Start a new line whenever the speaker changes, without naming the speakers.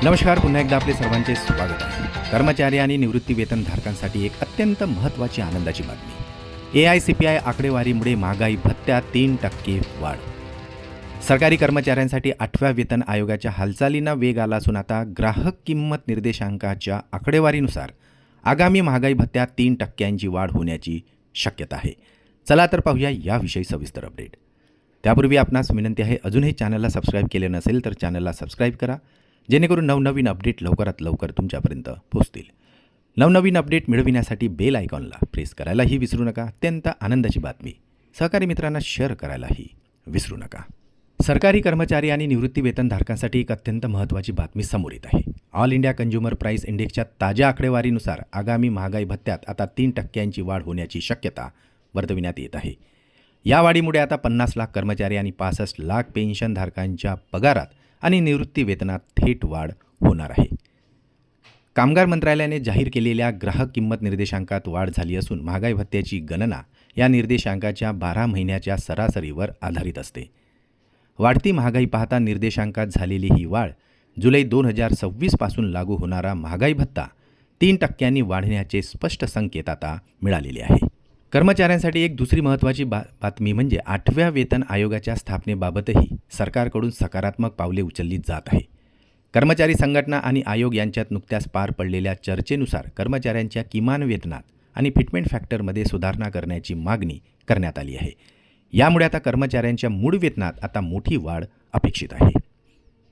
नमस्कार, पुन्हा एकदा आपले सर्वांचे स्वागत आहे. कर्मचारी आणि निवृत्ती वेतनधारकांसाठी एक अत्यंत महत्त्वाची आनंदाची बातमी. AICPI आकडेवारीमुळे महागाई भत्त्यात 3% वाढ. सरकारी कर्मचाऱ्यांसाठी 8व्या वेतन आयोगाच्या हालचालींना वेग आला असून आता ग्राहक किंमत निर्देशांकाच्या आकडेवारीनुसार आगामी महागाई भत्त्यात 3% वाढ होण्याची शक्यता आहे. चला तर पाहूया याविषयी सविस्तर अपडेट. त्यापूर्वी आपणास विनंती आहे, अजूनही चॅनलला सबस्क्राईब केले नसेल तर चॅनलला सबस्क्राईब करा, जेणेकरून नवनवीन अपडेट लवकरात लवकर तुमच्यापर्यंत पोहोचतील. नवनवीन अपडेट मिळविण्यासाठी बेल आयकॉनला प्रेस करायलाही विसरू नका. अत्यंत आनंदाची बातमी सहकारी मित्रांना शेअर करायलाही विसरू नका. सरकारी कर्मचारी आणि निवृत्ती वेतनधारकांसाठी एक अत्यंत महत्त्वाची बातमी समोर येत आहे. ऑल इंडिया कन्झ्युमर प्राईस इंडेक्सच्या ताज्या आकडेवारीनुसार आगामी महागाई भत्त्यात आता 3% वाढ होण्याची शक्यता वर्तविण्यात येत आहे. या वाढीमुळे आता 50 लाख कर्मचारी आणि 65 लाख पेन्शनधारकांच्या पगारात आणि निवृत्ती वेतनात थेट वाढ होणार आहे. कामगार मंत्रालयाने जाहीर केलेल्या ग्राहक किंमत निर्देशांकात वाढ झाली असून महागाई भत्त्याची गणना या निर्देशांकाच्या 12 महिन्याच्या सरासरीवर आधारित असते. वाढती महागाई पाहता निर्देशांकात झालेली ही वाढ जुलै 2026 पासून लागू होणारा महागाई भत्ता 3% वाढण्याचे स्पष्ट संकेत आता मिळालेले आहे. कर्मचाऱ्यांसाठी एक दुसरी महत्त्वाची बातमी म्हणजे 8व्या वेतन आयोगाच्या स्थापनेबाबतही सरकारकडून सकारात्मक पावले उचलली जात आहे. कर्मचारी संघटना आणि आयोग यांच्यात नुकत्याच पार पडलेल्या चर्चेनुसार कर्मचाऱ्यांच्या किमान वेतनात आणि फिटमेंट फॅक्टरमध्ये सुधारणा करण्याची मागणी करण्यात आली आहे. यामुळे आता कर्मचाऱ्यांच्या मूळ वेतनात आता मोठी वाढ अपेक्षित आहे.